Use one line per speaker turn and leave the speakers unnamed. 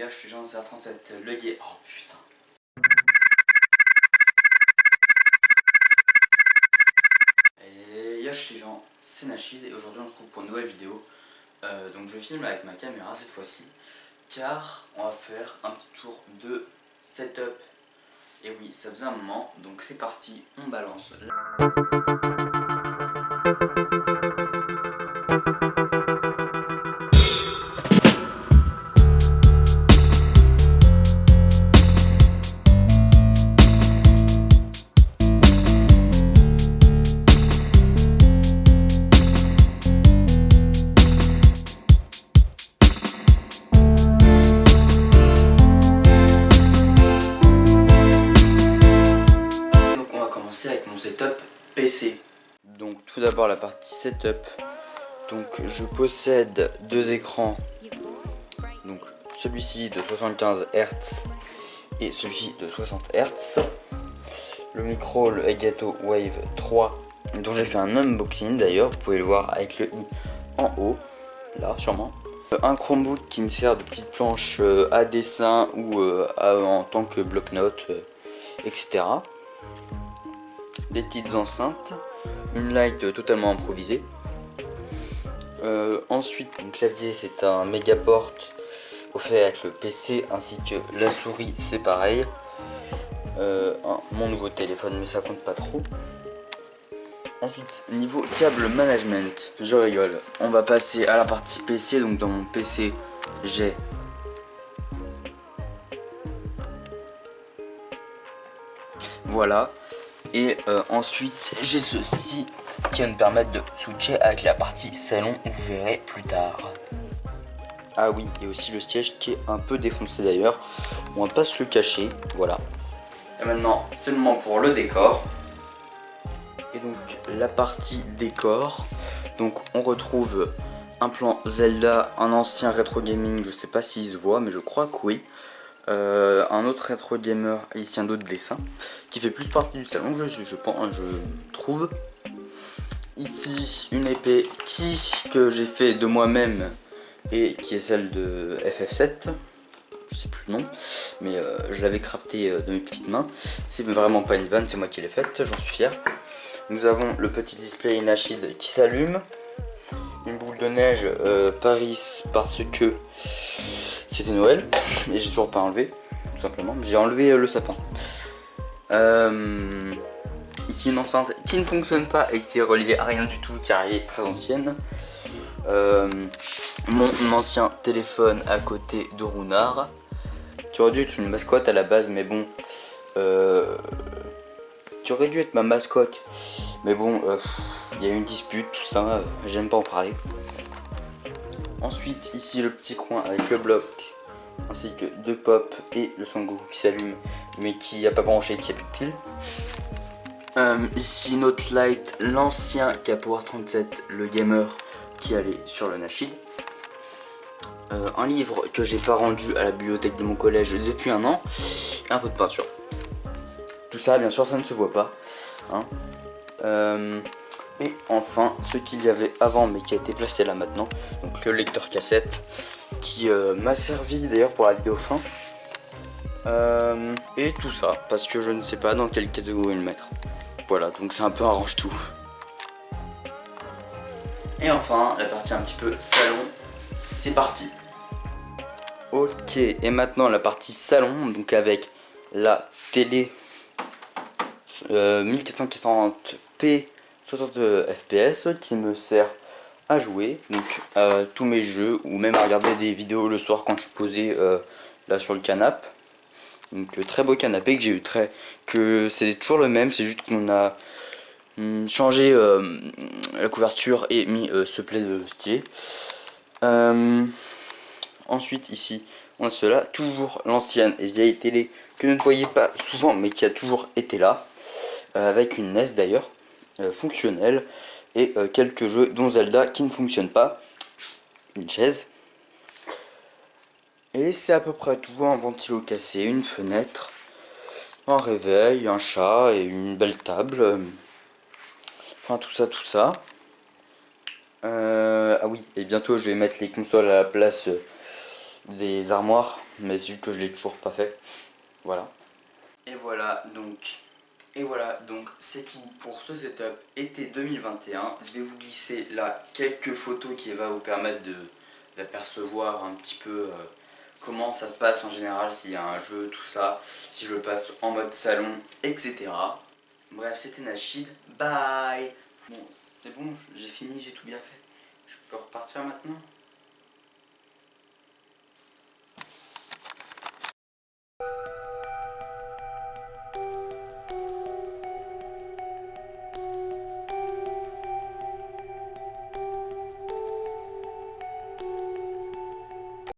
là je suis genre CR37, le gay. Oh putain. Et là je suis genre, c'est Nachid et aujourd'hui on se retrouve pour une nouvelle vidéo. Donc je filme avec ma caméra cette fois-ci, car on va faire un petit tour de setup. Et oui, ça faisait un moment, donc c'est parti, on balance. Avec mon setup PC. Donc tout d'abord la partie setup. Donc je possède deux écrans. Donc celui-ci de 75 Hz et celui-ci de 60 Hz. Le micro, le Elgato Wave 3 dont j'ai fait un unboxing d'ailleurs, vous pouvez le voir avec le i en haut, là sûrement. Un Chromebook qui me sert de petite planche à dessin ou en tant que bloc-notes, etc. Des petites enceintes, une light totalement improvisée. Ensuite, mon clavier c'est un Megaport offert avec le PC ainsi que la souris, c'est pareil. Mon nouveau téléphone, mais ça compte pas trop. Ensuite, niveau câble management, je rigole. On va passer à la partie PC. Donc dans mon PC, j'ai voilà. Et ensuite, j'ai ceci qui va me permettre de switcher avec la partie salon, vous verrez plus tard. Ah oui, et aussi le siège qui est un peu défoncé d'ailleurs, on va pas se le cacher, voilà. Et maintenant, c'est le moment pour le décor. Et donc, la partie décor, donc on retrouve un plan Zelda, un ancien rétro gaming, je sais pas s'il se voit, mais je crois que oui. Un autre rétro gamer et ici un autre dessin qui fait plus partie du salon, je pense, je trouve. Ici une épée que j'ai fait de moi-même et qui est celle de FF7, je sais plus le nom, mais je l'avais crafté de mes petites mains. C'est vraiment pas une vanne, c'est moi qui l'ai faite, j'en suis fier. Nous avons le petit display Nachid qui s'allume, une boule de neige Paris parce que c'était Noël et j'ai toujours pas enlevé, tout simplement. J'ai enlevé le sapin. Ici une enceinte qui ne fonctionne pas et qui est reliée à rien du tout car elle est très ancienne. Mon ancien téléphone à côté de Runard, qui aurait dû être une mascotte à la base, mais bon, qui aurait dû être ma mascotte, mais bon, il y a eu une dispute, tout ça, j'aime pas en parler. Ensuite, ici le petit coin avec le bloc, ainsi que deux pop et le Son Goku qui s'allume, mais qui n'a pas branché, qui a plus de pile. Ici notre light, l'ancien Capoeira 37, le gamer qui allait sur le Nachid. Un livre que j'ai pas rendu à la bibliothèque de mon collège depuis un an, et un peu de peinture. Tout ça, bien sûr, ça ne se voit pas. Hein. Et enfin, ce qu'il y avait avant, mais qui a été placé là maintenant, donc le lecteur cassette, qui m'a servi d'ailleurs pour la vidéo fin. Et tout ça, parce que je ne sais pas dans quelle catégorie le mettre. Voilà, donc c'est un peu un range-tout. Et enfin, la partie un petit peu salon, c'est parti. Ok, et maintenant la partie salon, donc avec la télé 1440p 60 fps qui me sert à jouer, donc tous mes jeux ou même à regarder des vidéos le soir quand je suis posé là sur le canapé. Donc très beau canapé que j'ai eu que c'est toujours le même, c'est juste qu'on a changé la couverture et mis ce plaid stylé. Ensuite ici on a cela, toujours l'ancienne et vieille télé que vous ne voyez pas souvent mais qui a toujours été là, avec une NES d'ailleurs fonctionnelle et quelques jeux dont Zelda qui ne fonctionnent pas, une chaise. Et c'est à peu près tout, un ventilo cassé, une fenêtre, un réveil, un chat et une belle table. Enfin tout ça, tout ça. Ah oui, et bientôt je vais mettre les consoles à la place des armoires, mais c'est juste que je l'ai toujours pas fait. Voilà. Et voilà donc c'est tout pour ce setup été 2021. Je vais vous glisser là quelques photos qui va vous permettre d'apercevoir un petit peu comment ça se passe en général, s'il y a un jeu, tout ça, si je le passe en mode salon, etc. Bref, c'était Nachid. Bye. Bon, c'est bon, j'ai fini, j'ai tout bien fait. Je peux repartir maintenant.